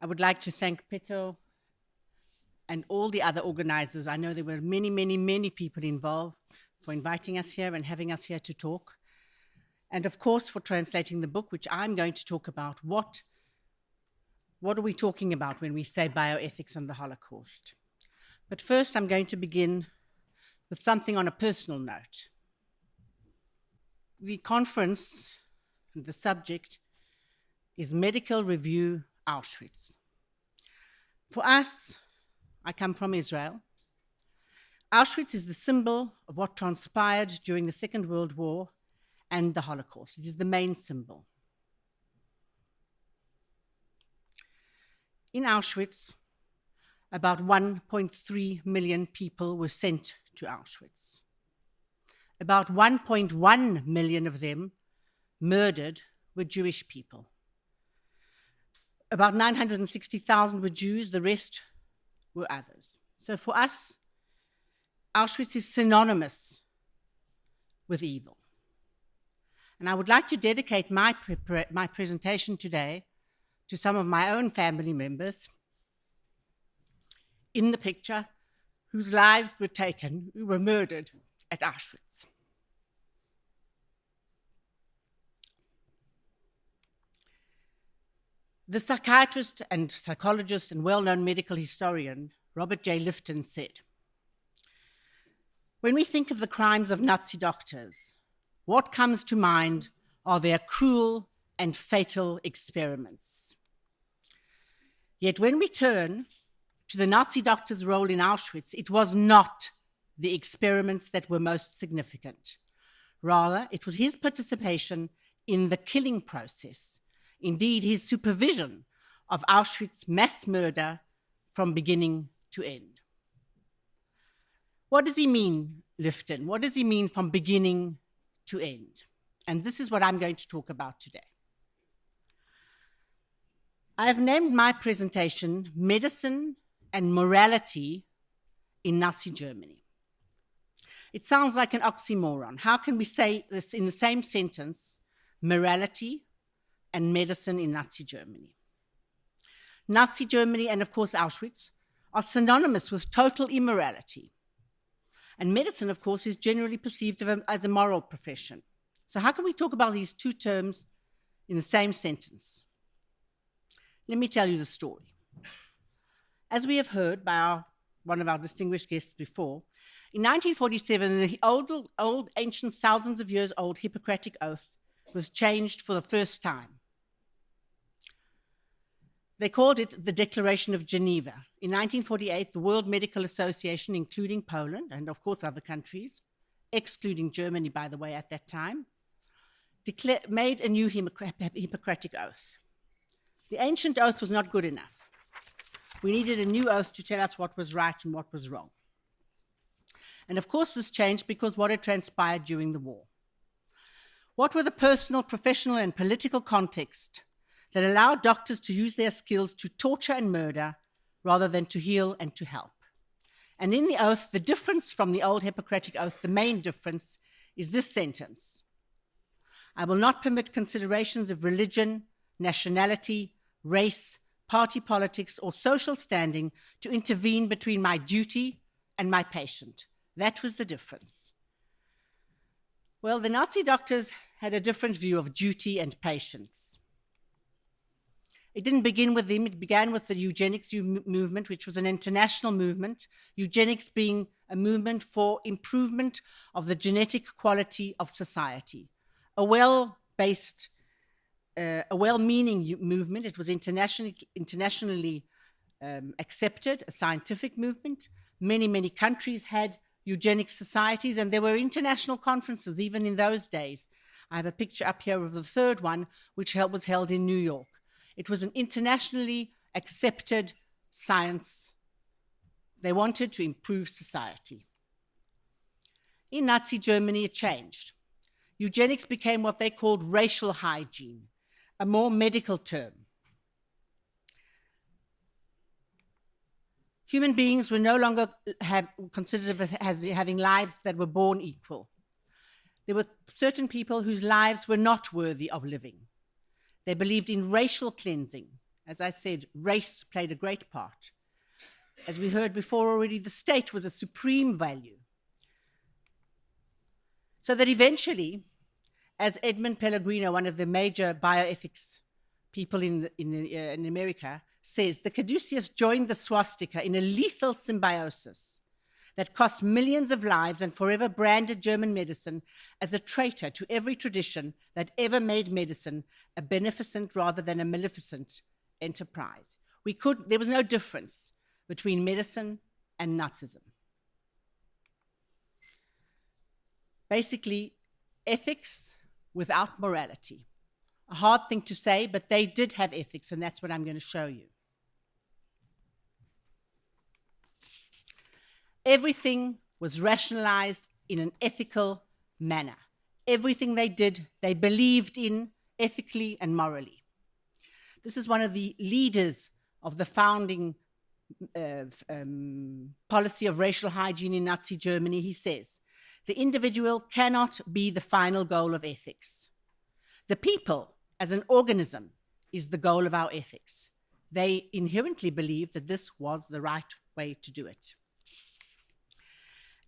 I would like to thank Peto and all the other organizers. I know there were many, many, many people involved for inviting us here and having us here to talk. And of course, for translating the book, which I'm going to talk about. What are we talking about when we say bioethics and the Holocaust? But first, I'm going to begin with something on a personal note. The conference, the subject, is Medical Review Auschwitz. For us, I come from Israel. Auschwitz is the symbol of what transpired during the Second World War and the Holocaust. It is the main symbol. In Auschwitz, about 1.3 million people were sent to Auschwitz. About 1.1 million of them murdered were Jewish people. About 960,000 were Jews, the rest were others. So for us, Auschwitz is synonymous with evil. And I would like to dedicate my presentation today to some of my own family members in the picture whose lives were taken, who were murdered at Auschwitz. The psychiatrist and psychologist and well-known medical historian Robert J. Lifton said, "When we think of the crimes of Nazi doctors, what comes to mind are their cruel and fatal experiments. Yet when we turn to the Nazi doctor's role in Auschwitz, it was not the experiments that were most significant. Rather, it was his participation in the killing process, indeed his supervision of Auschwitz mass murder from beginning to end." What does he mean, Lifton? What does he mean from beginning to end? And this is what I'm going to talk about today. I have named my presentation Medicine and Morality in Nazi Germany. It sounds like an oxymoron. How can we say this in the same sentence, morality and medicine in Nazi Germany? Nazi Germany and, of course, Auschwitz are synonymous with total immorality. And medicine, of course, is generally perceived as a moral profession. So how can we talk about these two terms in the same sentence? Let me tell you the story. As we have heard by one of our distinguished guests before, in 1947, the old, ancient, thousands of years old Hippocratic Oath was changed for the first time. They called it the Declaration of Geneva. In 1948, the World Medical Association, including Poland and, of course, other countries, excluding Germany, by the way, at that time, made a new Hippocratic Oath. The ancient oath was not good enough. We needed a new oath to tell us what was right and what was wrong. And of course, this changed because what had transpired during the war. What were the personal, professional, and political context that allowed doctors to use their skills to torture and murder rather than to heal and to help? And in the oath, the difference from the old Hippocratic Oath, the main difference, is this sentence: "I will not permit considerations of religion, nationality, race, party politics, or social standing to intervene between my duty and my patient." That was the difference. Well, the Nazi doctors had a different view of duty and patience. It didn't begin with them. It began with the Eugenics movement, which was an international movement, Eugenics being a movement for improvement of the genetic quality of society, a well-meaning movement. It was internationally accepted, a scientific movement. Many, many countries had eugenic societies, and there were international conferences even in those days. I have a picture up here of the third one, which was held in New York. It was an internationally accepted science. They wanted to improve society. In Nazi Germany, it changed. Eugenics became what they called racial hygiene, a more medical term. Human beings were no longer considered as having lives that were born equal. There were certain people whose lives were not worthy of living. They believed in racial cleansing, As I said, race played a great part. As we heard before already, the state was a supreme value. So that eventually, as Edmund Pellegrino, one of the major bioethics people in America, says, the caduceus joined the swastika in a lethal symbiosis that cost millions of lives and forever branded German medicine as a traitor to every tradition that ever made medicine a beneficent rather than a maleficent enterprise. There was no difference between medicine and Nazism. Basically, ethics without morality. A hard thing to say, but they did have ethics, and that's what I'm going to show you. Everything was rationalized in an ethical manner. Everything they did, they believed in ethically and morally. This is one of the leaders of the founding policy of racial hygiene in Nazi Germany. He says, the individual cannot be the final goal of ethics. The people, as an organism, is the goal of our ethics. They inherently believed that this was the right way to do it.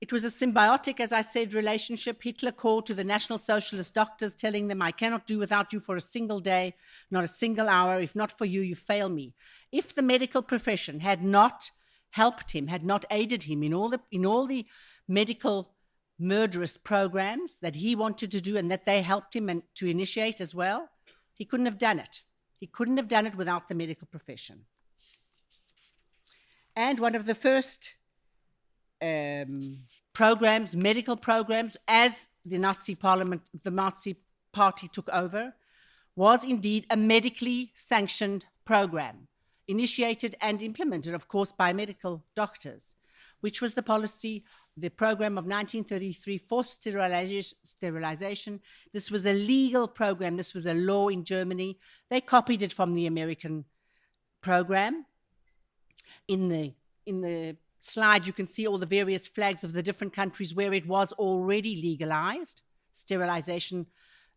It was a symbiotic, as I said, relationship. Hitler called to the National Socialist doctors, telling them, I cannot do without you for a single day, not a single hour. If not for you, you fail me. If the medical profession had not helped him, had not aided him in all the medical murderous programs that he wanted to do and that they helped him to initiate as well, he couldn't have done it. He couldn't have done it without the medical profession. And one of the first programs, medical programs, as the Nazi party took over, was indeed a medically sanctioned program, initiated and implemented, of course, by medical doctors, which was the program of 1933 forced sterilization. This was a legal program. This was a law in Germany. They copied it from the American program. In the slide, you can see all the various flags of the different countries where it was already legalized, sterilization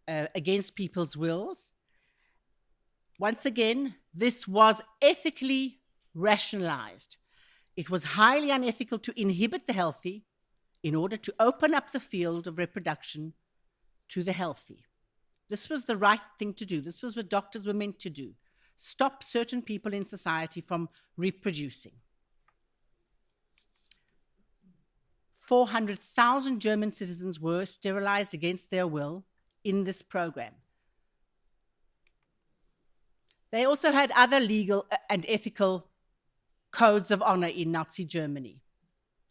against people's wills. Once again, this was ethically rationalized. It was highly unethical to inhibit the healthy in order to open up the field of reproduction to the healthy. This was the right thing to do. This was what doctors were meant to do. Stop certain people in society from reproducing. 400,000 German citizens were sterilized against their will in this program. They also had other legal and ethical codes of honor in Nazi Germany.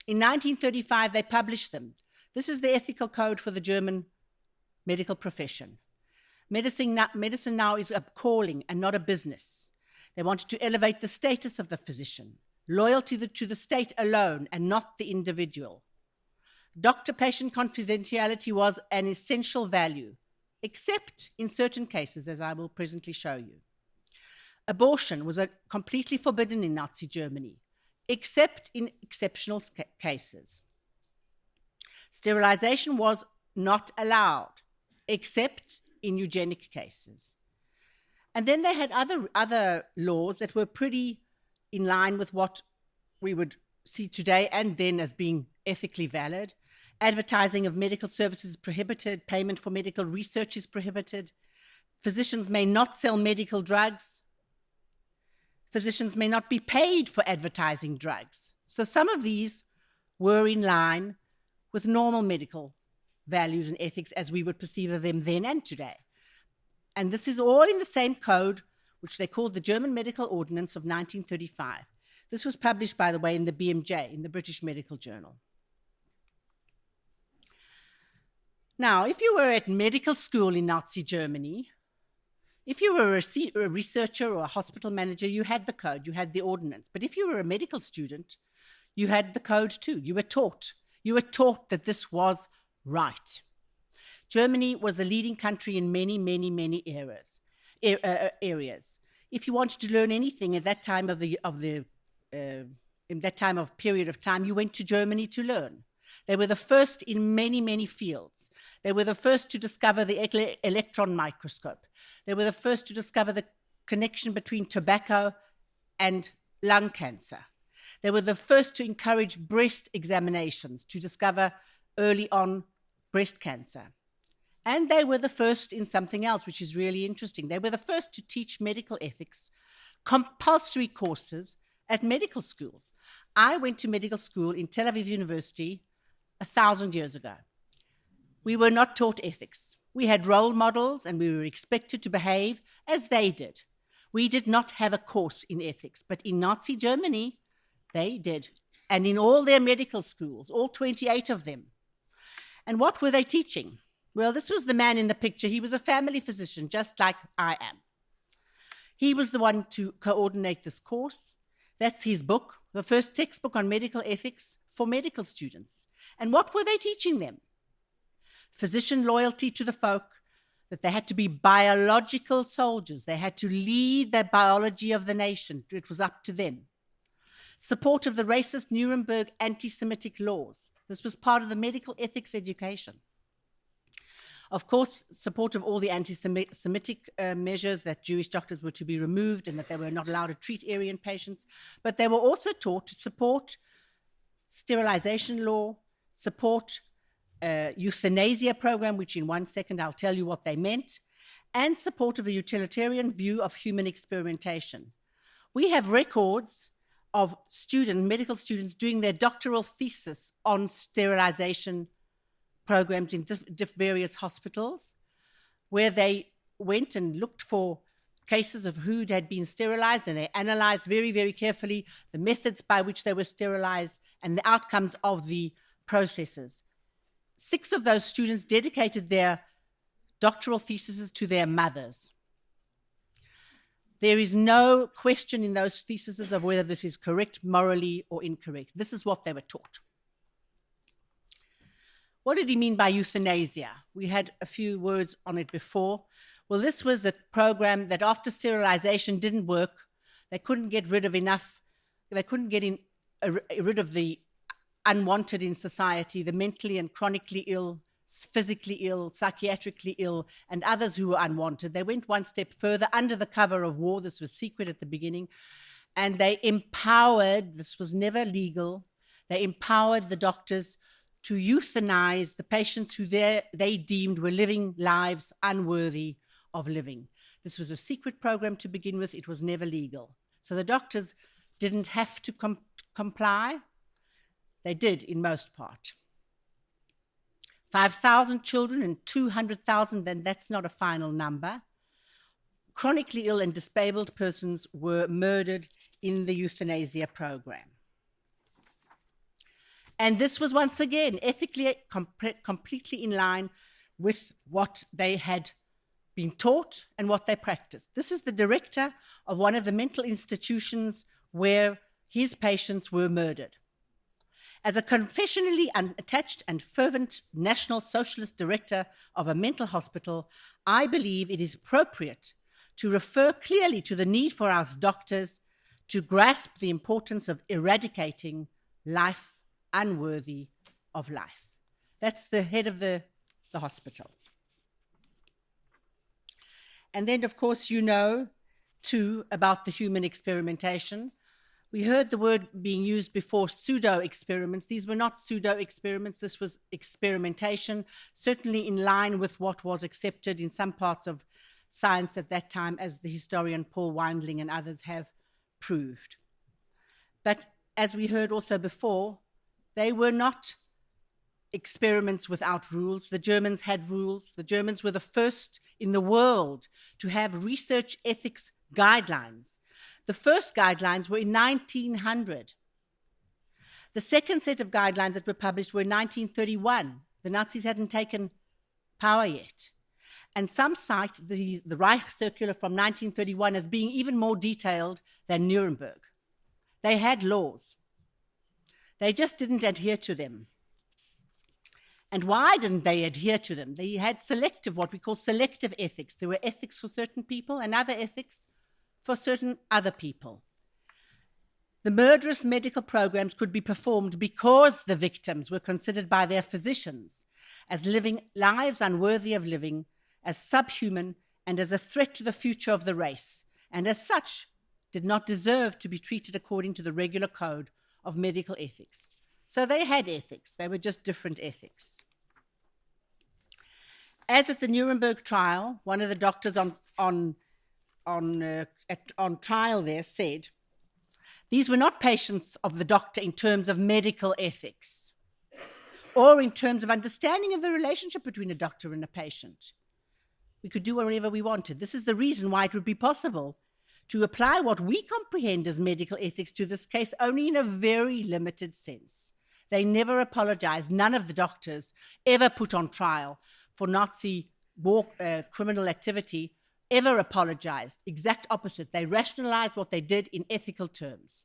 In 1935, they published them. This is the ethical code for the German medical profession. Medicine now is a calling and not a business. They wanted to elevate the status of the physician, loyalty to the state alone and not the individual. Doctor-patient confidentiality was an essential value, except in certain cases, as I will presently show you. Abortion was completely forbidden in Nazi Germany, except in exceptional cases. Sterilization was not allowed, except in eugenic cases. And then they had other laws that were pretty in line with what we would see today and then as being ethically valid. Advertising of medical services is prohibited. Payment for medical research is prohibited. Physicians may not sell medical drugs. Physicians may not be paid for advertising drugs. So some of these were in line with normal medical values and ethics as we would perceive of them then and today. And this is all in the same code, which they called the German Medical Ordinance of 1935. This was published, by the way, in the BMJ, in the British Medical Journal. Now, if you were at medical school in Nazi Germany, if you were a researcher or a hospital manager, you had the code, you had the ordinance. But if you were a medical student, you had the code too. You were taught. You were taught that this was right. Germany was a leading country in many, many, many areas. If you wanted to learn anything at that time in that time of period of time, you went to Germany to learn. They were the first in many, many fields. They were the first to discover the electron microscope. They were the first to discover the connection between tobacco and lung cancer. They were the first to encourage breast examinations to discover early on breast cancer. And they were the first in something else, which is really interesting. They were the first to teach medical ethics, compulsory courses at medical schools. I went to medical school in Tel Aviv University 1,000 years ago. We were not taught ethics. We had role models and we were expected to behave as they did. We did not have a course in ethics, but in Nazi Germany, they did. And in all their medical schools, all 28 of them. And what were they teaching? Well, this was the man in the picture. He was a family physician, just like I am. He was the one to coordinate this course. That's his book, the first textbook on medical ethics for medical students. And what were they teaching them? Physician loyalty to the folk, that they had to be biological soldiers. They had to lead the biology of the nation. It was up to them. Support of the racist Nuremberg anti-Semitic laws. This was part of the medical ethics education. Of course, support of all the anti-Semitic measures that Jewish doctors were to be removed and that they were not allowed to treat Aryan patients. But they were also taught to support sterilization law, support euthanasia program, which in 1 second I'll tell you what they meant, and support of the utilitarian view of human experimentation. We have records of medical students doing their doctoral thesis on sterilization programs in various hospitals, where they went and looked for cases of who had been sterilized, and they analyzed very, very carefully the methods by which they were sterilized and the outcomes of the processes. 6 of those students dedicated their doctoral theses to their mothers. There is no question in those theses of whether this is correct morally or incorrect. This is what they were taught. What did he mean by euthanasia? We had a few words on it before. Well, this was a program that after sterilization didn't work. They couldn't get rid of enough. They couldn't get rid of the unwanted in society, the mentally and chronically ill, physically ill, psychiatrically ill, and others who were unwanted. They went one step further under the cover of war. This was secret at the beginning. And they empowered, this was never legal, they empowered the doctors to euthanize the patients who they deemed were living lives unworthy of living. This was a secret program to begin with. It was never legal. So the doctors didn't have to comply. They did in most part. 5,000 children and 200,000, then that's not a final number. Chronically ill and disabled persons were murdered in the euthanasia program. And this was once again ethically completely in line with what they had been taught and what they practiced. This is the director of one of the mental institutions where his patients were murdered. As a confessionally unattached and fervent National Socialist director of a mental hospital, I believe it is appropriate to refer clearly to the need for us doctors to grasp the importance of eradicating life unworthy of life. That's the head of the hospital. And then, of course, you know, too, about the human experimentation. We heard the word being used before, pseudo-experiments. These were not pseudo-experiments. This was experimentation, certainly in line with what was accepted in some parts of science at that time, as the historian Paul Weindling and others have proved. But as we heard also before, they were not experiments without rules. The Germans had rules. The Germans were the first in the world to have research ethics guidelines. The first guidelines were in 1900. The second set of guidelines that were published were in 1931. The Nazis hadn't taken power yet. And some cite the Reich Circular from 1931 as being even more detailed than Nuremberg. They had laws. They just didn't adhere to them. And why didn't they adhere to them? They had what we call selective ethics. There were ethics for certain people and other ethics for certain other people. The murderous medical programs could be performed because the victims were considered by their physicians as living lives unworthy of living, as subhuman, and as a threat to the future of the race. and as such did not deserve to be treated according to the regular code of medical ethics. So they had ethics, they were just different ethics. As at the Nuremberg trial, one of the doctors on trial there said, these were not patients of the doctor in terms of medical ethics or in terms of understanding of the relationship between a doctor and a patient. We could do whatever we wanted. This is the reason why it would be possible to apply what we comprehend as medical ethics to this case only in a very limited sense. They never apologized. None of the doctors ever put on trial for Nazi war criminal activity ever apologized. Exact opposite. They rationalized what they did in ethical terms.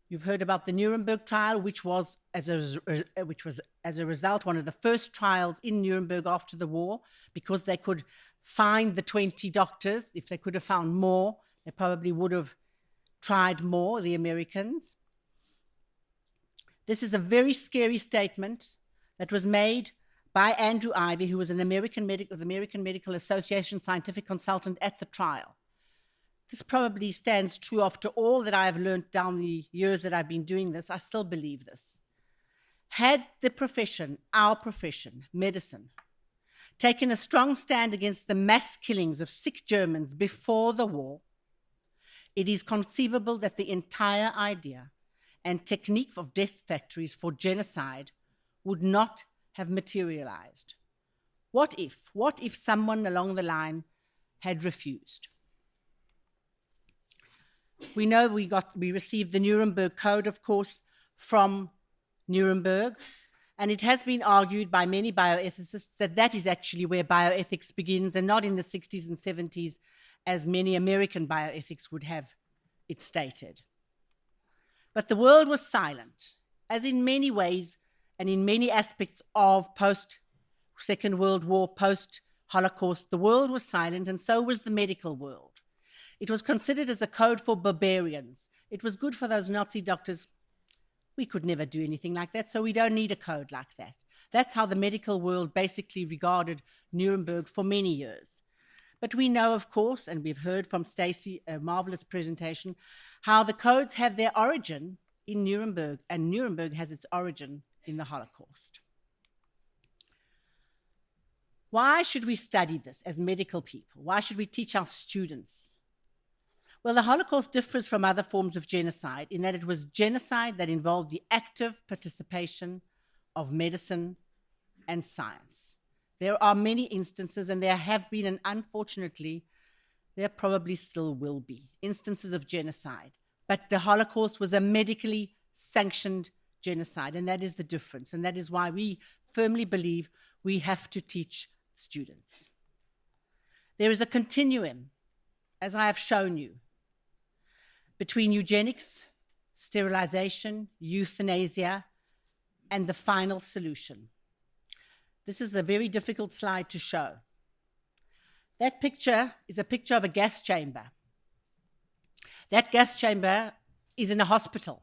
You've heard about the Nuremberg trial, which was as a result one of the first trials in Nuremberg after the war, because they could find the 20 doctors. If they could have found more, they probably would have tried more, the Americans. This is a very scary statement that was made by Andrew Ivy, who was an American Medical Association scientific consultant at the trial. This probably stands true after all that I've learned down the years that I've been doing this. I still believe this. Had the profession, our profession, medicine, taken a strong stand against the mass killings of sick Germans before the war, it is conceivable that the entire idea and technique of death factories for genocide would not have materialized. What if someone along the line had refused? We know we received the Nuremberg Code, of course, from Nuremberg, and it has been argued by many bioethicists that that is actually where bioethics begins and not in the 60s and 70s, as many American bioethics would have it stated. But the world was silent, as in many ways and in many aspects of post-Second World War, post-Holocaust, the world was silent, and so was the medical world. It was considered as a code for barbarians. It was good for those Nazi doctors. We could never do anything like that, so we don't need a code like that. That's how the medical world basically regarded Nuremberg for many years. But we know, of course, and we've heard from Stacey, a marvelous presentation, how the codes have their origin in Nuremberg, and Nuremberg has its origin in the Holocaust. Why should we study this as medical people? Why should we teach our students? Well, the Holocaust differs from other forms of genocide in that it was genocide that involved the active participation of medicine and science. There are many instances, and there have been, and unfortunately, there probably still will be, instances of genocide. But the Holocaust was a medically sanctioned genocide, and that is the difference. And that is why we firmly believe we have to teach students. There is a continuum, as I have shown you, between eugenics, sterilization, euthanasia, and the final solution. This is a very difficult slide to show. That picture is a picture of a gas chamber. That gas chamber is in a hospital.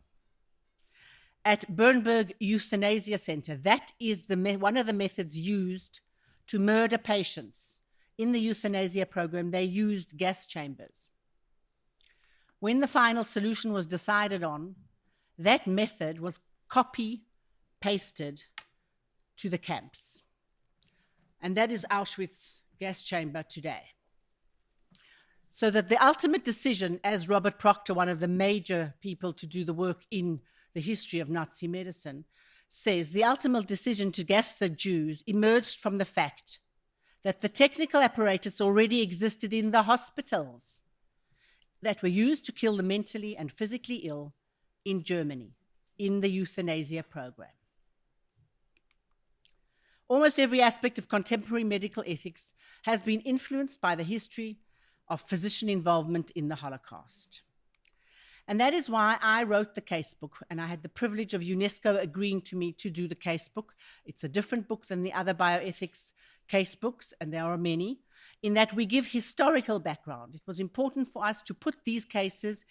At Nuremberg Euthanasia Center, that is one of the methods used to murder patients. In the euthanasia program, they used gas chambers. When the final solution was decided on, that method was copy-pasted to the camps. And that is Auschwitz gas chamber today. So that the ultimate decision, as Robert Proctor, one of the major people to do the work in the history of Nazi medicine, says, the ultimate decision to gas the Jews emerged from the fact that the technical apparatus already existed in the hospitals that were used to kill the mentally and physically ill in Germany, in the euthanasia program. Almost every aspect of contemporary medical ethics has been influenced by the history of physician involvement in the Holocaust. And that is why I wrote the casebook, and I had the privilege of UNESCO agreeing to me to do the casebook. It's a different book than the other bioethics casebooks, and there are many, in that we give historical background. It was important for us to put these cases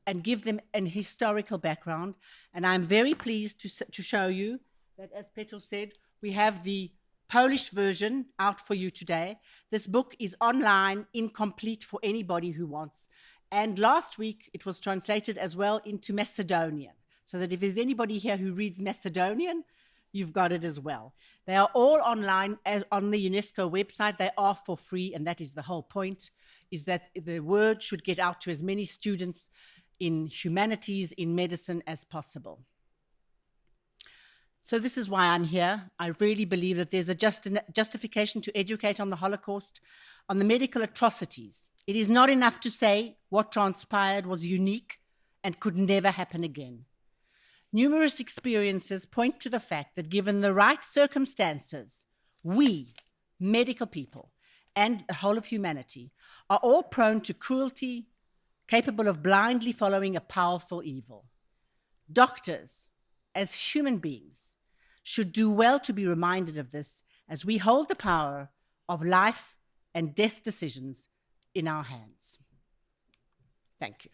and give them an historical background, and I'm very pleased to show you that, as Petrol said, we have the Polish version out for you today. This book is online, incomplete for anybody who wants. And last week, it was translated as well into Macedonian, so that if there's anybody here who reads Macedonian, you've got it as well. They are all online on the UNESCO website. They are for free, and that is the whole point, is that the word should get out to as many students in humanities, in medicine as possible. So this is why I'm here. I really believe that there's a justification to educate on the Holocaust, on the medical atrocities. It is not enough to say what transpired was unique and could never happen again. Numerous experiences point to the fact that given the right circumstances, we, medical people, and the whole of humanity, are all prone to cruelty, capable of blindly following a powerful evil. Doctors, as human beings, should do well to be reminded of this as we hold the power of life and death decisions in our hands. Thank you.